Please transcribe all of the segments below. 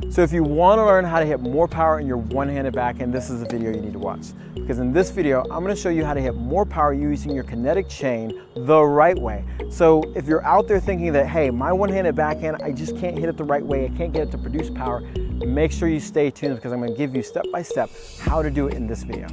So if you want to learn how to hit more power in your one-handed backhand, this is the video you need to watch. Because in this video, I'm going to show you how to hit more power using your kinetic chain the right way. So if you're out there thinking that, hey, my one-handed backhand, I just can't hit it the right way, I can't get it to produce power, make sure you stay tuned because I'm going to give you step-by-step how to do it in this video.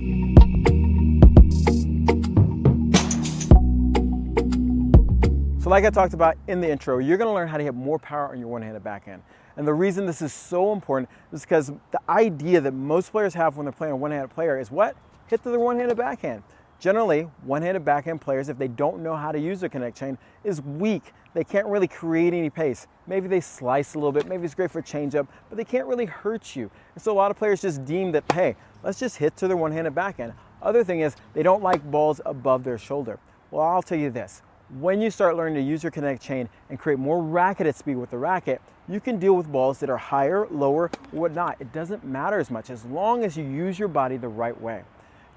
So like I talked about in the intro, you're going to learn how to hit more power on your one-handed backhand. And the reason this is so important is because the idea that most players have when they're playing a one-handed player is what? Hit to their one-handed backhand. Generally, one-handed backhand players, if they don't know how to use their kinetic chain, is weak. They can't really create any pace. Maybe they slice a little bit, maybe it's great for a changeup, but they can't really hurt you. And so a lot of players just deem that, hey, let's just hit to their one-handed backhand. Other thing is, they don't like balls above their shoulder. Well, I'll tell you this. When you start learning to use your kinetic chain and create more racketed speed with the racket, you can deal with balls that are higher, lower, or whatnot. It doesn't matter as much as long as you use your body the right way.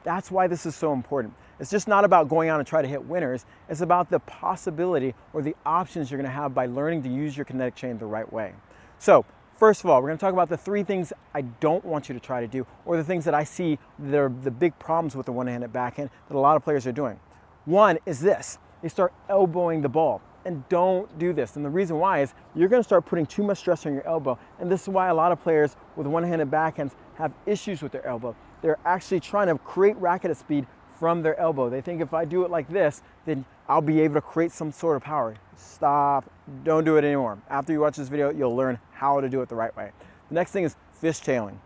That's why this is so important. It's just not about going out and try to hit winners. It's about the possibility or the options you're going to have by learning to use your kinetic chain the right way. So, first of all, we're going to talk about the 3 things I don't want you to try to do, or the things that I see that are the big problems with the one-handed backhand that a lot of players are doing. One is this. They start elbowing the ball. And don't do this. And the reason why is you're going to start putting too much stress on your elbow. And this is why a lot of players with one-handed backhands have issues with their elbow. They're actually trying to create racketed speed from their elbow. They think if I do it like this, then I'll be able to create some sort of power. Stop. Don't do it anymore. After you watch this video, you'll learn how to do it the right way. The next thing is fishtailing.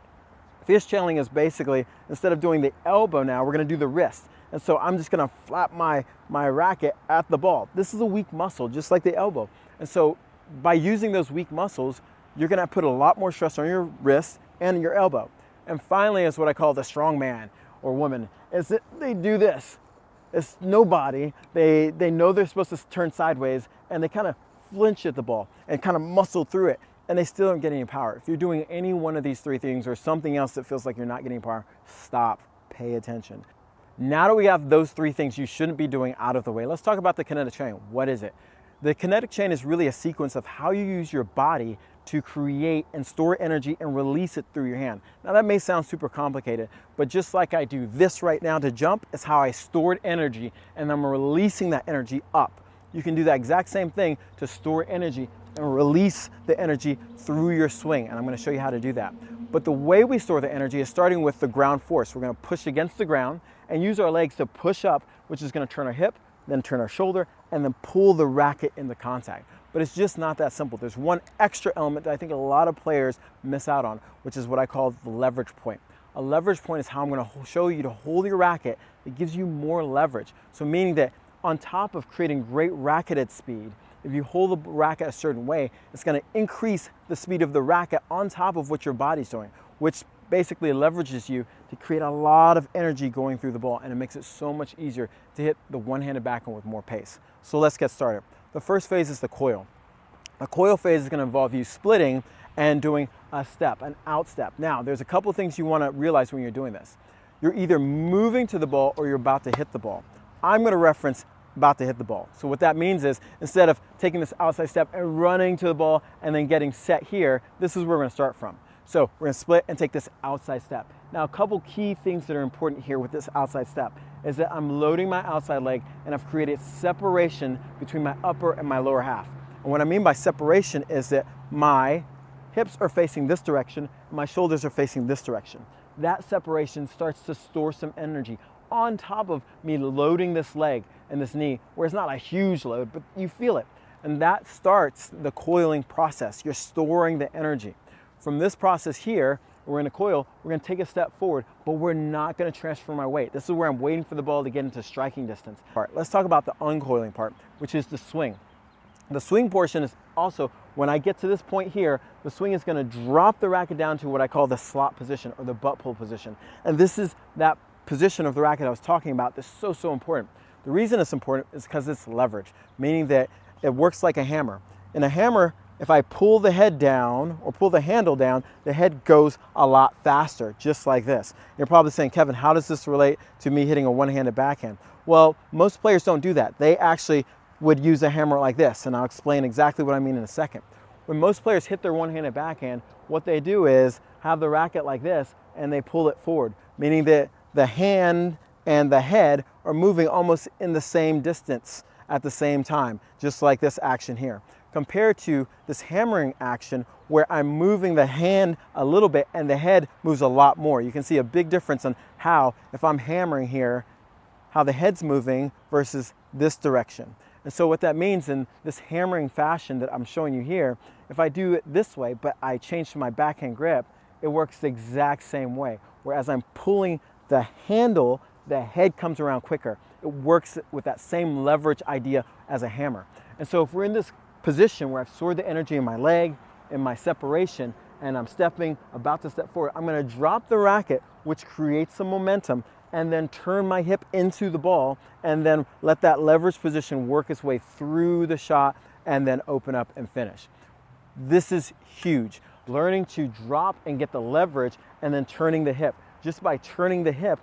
Fishtailing is basically, instead of doing the elbow now, we're going to do the wrist. And so I'm just going to flap my racket at the ball. This is a weak muscle, just like the elbow. And so by using those weak muscles, you're going to put a lot more stress on your wrist and your elbow. And finally is what I call the strong man or woman, is that they do this. It's no body. They know they're supposed to turn sideways, and they kind of flinch at the ball and kind of muscle through it, and they still don't get any power. If you're doing any one of these 3 things or something else that feels like you're not getting power, stop, pay attention. Now that we have those 3 things you shouldn't be doing out of the way, let's talk about the kinetic chain. What is it? The kinetic chain is really a sequence of how you use your body to create and store energy and release it through your hand. Now that may sound super complicated, but just like I do this right now to jump is how I stored energy, and I'm releasing that energy up. You can do that exact same thing to store energy and release the energy through your swing, and I'm going to show you how to do that. But the way we store the energy is starting with the ground force. We're going to push against the ground and use our legs to push up, which is going to turn our hip, then turn our shoulder, and then pull the racket into contact. But it's just not that simple. There's one extra element that I think a lot of players miss out on, which is what I call the leverage point. A leverage point is how I'm going to show you to hold your racket. It gives you more leverage. So meaning that on top of creating great racketed speed, if you hold the racket a certain way, it's going to increase the speed of the racket on top of what your body's doing, which basically leverages you to create a lot of energy going through the ball, and it makes it so much easier to hit the one-handed backhand with more pace. So let's get started. The first phase is the coil. The coil phase is going to involve you splitting and doing a step, an out step. Now, there's a couple things you want to realize when you're doing this. You're either moving to the ball or you're about to hit the ball. I'm going to reference about to hit the ball. So what that means is instead of taking this outside step and running to the ball and then getting set here, this is where we're going to start from. So we're going to split and take this outside step. Now, a couple key things that are important here with this outside step is that I'm loading my outside leg and I've created separation between my upper and my lower half. And what I mean by separation is that my hips are facing this direction, my shoulders are facing this direction. That separation starts to store some energy on top of me loading this leg and this knee, where it's not a huge load, but you feel it. And that starts the coiling process. You're storing the energy. From this process here, we're in a coil, we're going to take a step forward, but we're not going to transfer my weight. This is where I'm waiting for the ball to get into striking distance. All right, let's talk about the uncoiling part, which is the swing. The swing portion is also, when I get to this point here, the swing is going to drop the racket down to what I call the slot position or the butt pull position. And this is that position of the racket I was talking about that's so important. The reason it's important is because it's leverage, meaning that it works like a hammer. In a hammer, if I pull the head down or pull the handle down, the head goes a lot faster, just like this. You're probably saying, Kevin, how does this relate to me hitting a one-handed backhand? Well, most players don't do that. They actually would use a hammer like this, and I'll explain exactly what I mean in a second. when most players hit their one-handed backhand, what they do is have the racket like this and they pull it forward, meaning that the hand and the head are moving almost in the same distance at the same time, just like this action here. Compared to this hammering action where I'm moving the hand a little bit and the head moves a lot more. You can see a big difference on how, if I'm hammering here, how the head's moving versus this direction. And so what that means in this hammering fashion that I'm showing you here, if I do it this way, but I change to my backhand grip, it works the exact same way. Whereas I'm pulling the handle, the head comes around quicker. It works with that same leverage idea as a hammer. And so if we're in this position where I've stored the energy in my leg, in my separation, and I'm about to step forward, I'm gonna drop the racket, which creates some momentum, and then turn my hip into the ball, and then let that leverage position work its way through the shot, and then open up and finish. This is huge. Learning to drop and get the leverage, and then turning the hip. Just by turning the hip,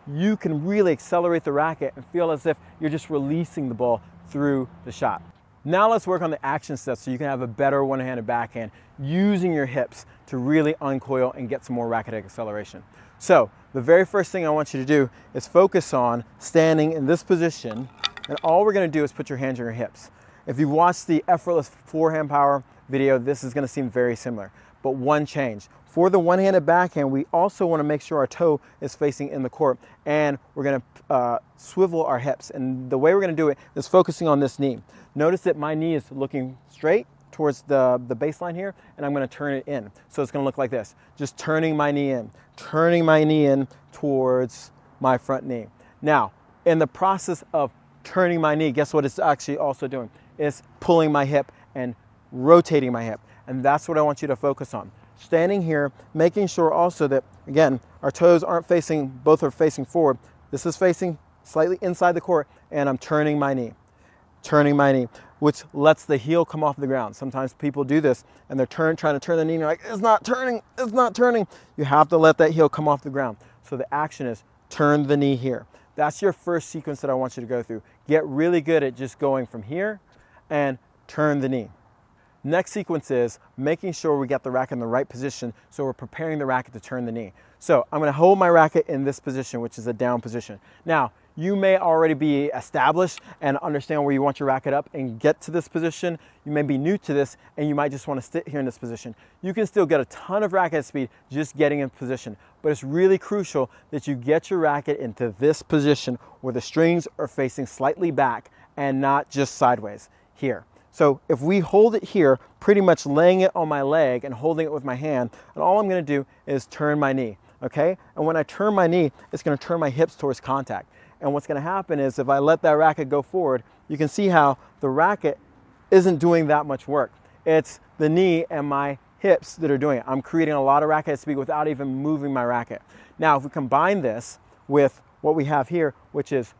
you can really accelerate the racket and feel as if you're just releasing the ball through the shot. Now let's work on the action steps so you can have a better one-handed backhand using your hips to really uncoil and get some more racket acceleration. So the very first thing I want you to do is focus on standing in this position, and all we're going to do is put your hands on your hips. If you've watched the Effortless forehand power video, this is going to seem very similar, but one change. For the one-handed backhand, we also want to make sure our toe is facing in the court, and we're going to swivel our hips. And the way we're going to do it is focusing on this knee. Notice that my knee is looking straight towards the baseline here, and I'm going to turn it in. So it's going to look like this, just turning my knee in towards my front knee. Now, in the process of turning my knee, guess what it's actually also doing? It's pulling my hip and rotating my hip. And that's what I want you to focus on. Standing here, making sure also that, again, our toes aren't facing, both are facing forward. This is facing slightly inside the court, and I'm turning my knee, which lets the heel come off the ground. Sometimes people do this, and they're trying to turn the knee, and you're like, it's not turning. You have to let that heel come off the ground. So the action is turn the knee here. That's your first sequence that I want you to go through. Get really good at just going from here and turn the knee. Next sequence is making sure we get the racket in the right position, so we're preparing the racket to turn the knee. So I'm going to hold my racket in this position, which is a down position. Now, you may already be established and understand where you want your racket up and get to this position. You may be new to this, and you might just want to sit here in this position. You can still get a ton of racket speed just getting in position, but it's really crucial that you get your racket into this position where the strings are facing slightly back and not just sideways here. So if we hold it here, pretty much laying it on my leg and holding it with my hand, and all I'm going to do is turn my knee, okay? And when I turn my knee, it's going to turn my hips towards contact. And what's going to happen is if I let that racket go forward, you can see how the racket isn't doing that much work. It's the knee and my hips that are doing it. I'm creating a lot of racket speed without even moving my racket. Now, if we combine this with what we have here, which is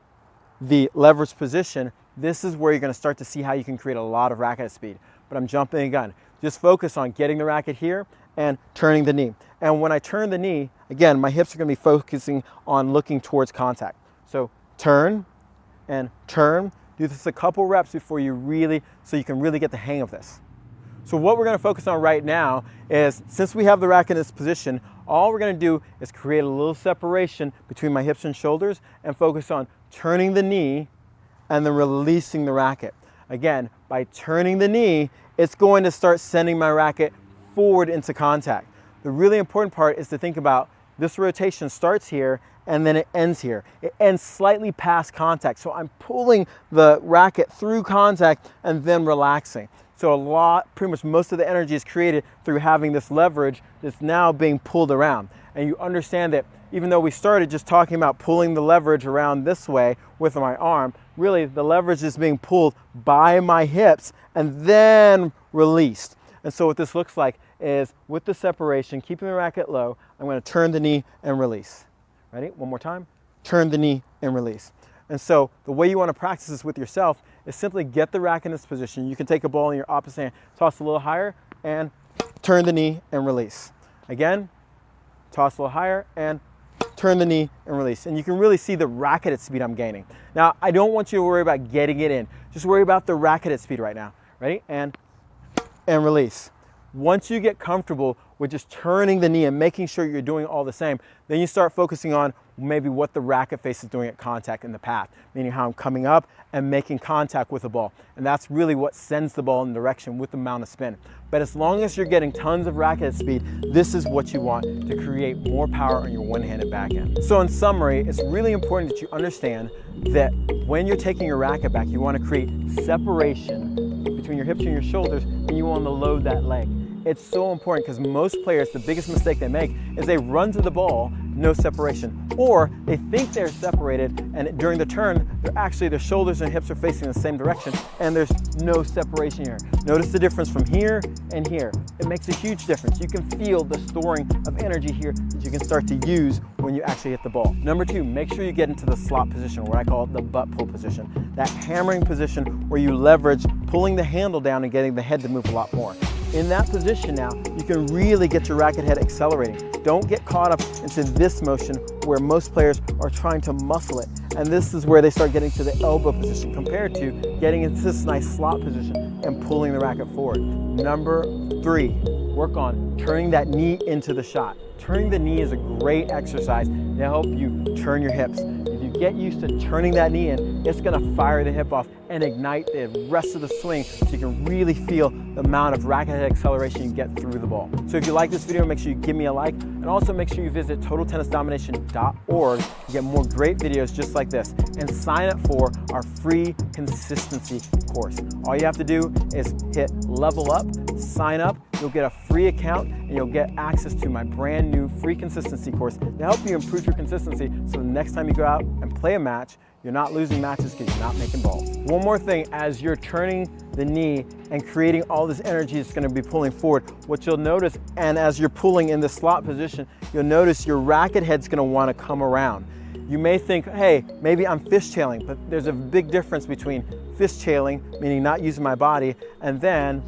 the leverage position, this is where you're going to start to see how you can create a lot of racket speed. But I'm jumping the gun. Just focus on getting the racket here and turning the knee. And when I turn the knee, again, my hips are going to be focusing on looking towards contact. So turn and turn. Do this a couple reps before so you can really get the hang of this. So what we're going to focus on right now is, since we have the racket in this position, all we're going to do is create a little separation between my hips and shoulders and focus on turning the knee and then releasing the racket. Again, by turning the knee, it's going to start sending my racket forward into contact. The really important part is to think about this rotation starts here and then it ends here. It ends slightly past contact. So I'm pulling the racket through contact and then relaxing. So pretty much most of the energy is created through having this leverage that's now being pulled around. And you understand that even though we started just talking about pulling the leverage around this way with my arm, really the leverage is being pulled by my hips and then released. And so what this looks like is, with the separation, keeping the racket low, I'm going to turn the knee and release. Ready? One more time. Turn the knee and release. And so the way you want to practice this with yourself is simply get the racket in this position. You can take a ball in your opposite hand, toss a little higher, and turn the knee and release. Again, toss a little higher and turn the knee and release. And you can really see the racketed speed I'm gaining. Now, I don't want you to worry about getting it in. Just worry about the racketed speed right now. Ready? And and release. Once you get comfortable with just turning the knee and making sure you're doing all the same, then you start focusing on maybe what the racket face is doing at contact in the path, meaning how I'm coming up and making contact with the ball. And that's really what sends the ball in the direction with the amount of spin. But as long as you're getting tons of racket speed, this is what you want to create more power on your one-handed backhand. So in summary, it's really important that you understand that when you're taking your racket back, you want to create separation between your hips and your shoulders, and you want to load that leg. It's so important because most players, the biggest mistake they make is they run to the ball, no separation. Or they think they're separated, and during the turn, their shoulders and hips are facing the same direction, and there's no separation here. Notice the difference from here and here. It makes a huge difference. You can feel the storing of energy here that you can start to use when you actually hit the ball. Number two, make sure you get into the slot position, what I call the butt pull position. That hammering position where you leverage pulling the handle down and getting the head to move a lot more. In that position now, you can really get your racket head accelerating. Don't get caught up into this motion where most players are trying to muscle it. And this is where they start getting to the elbow position compared to getting into this nice slot position and pulling the racket forward. Number three, work on turning that knee into the shot. Turning the knee is a great exercise to help you turn your hips. If you get used to turning that knee in, it's gonna fire the hip off and ignite the rest of the swing so you can really feel the amount of racket head acceleration you get through the ball. So if you like this video, make sure you give me a like, and also make sure you visit totaltennisdomination.org to get more great videos just like this, and sign up for our free consistency course. All you have to do is hit level up, sign up, you'll get a free account, and you'll get access to my brand new free consistency course to help you improve your consistency so the next time you go out and play a match, you're not losing matches because you're not making balls. One more thing, as you're turning the knee and creating all this energy that's going to be pulling forward, what you'll notice, and as you're pulling in the slot position, you'll notice your racket head's going to want to come around. You may think, hey, maybe I'm fishtailing, but there's a big difference between fishtailing, meaning not using my body, and then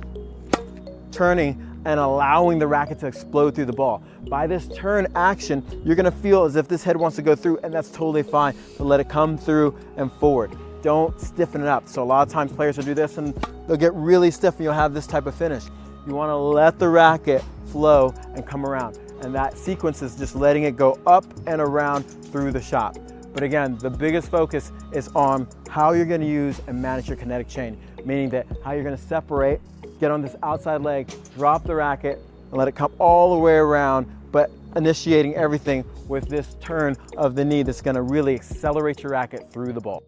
turning and allowing the racket to explode through the ball. By this turn action, you're gonna feel as if this head wants to go through, and that's totally fine, but let it come through and forward. Don't stiffen it up. So a lot of times players will do this and they'll get really stiff and you'll have this type of finish. You wanna let the racket flow and come around. And that sequence is just letting it go up and around through the shot. But again, the biggest focus is on how you're gonna use and manage your kinetic chain, meaning that how you're gonna separate, get on this outside leg, drop the racket, and let it come all the way around, but initiating everything with this turn of the knee that's gonna really accelerate your racket through the ball.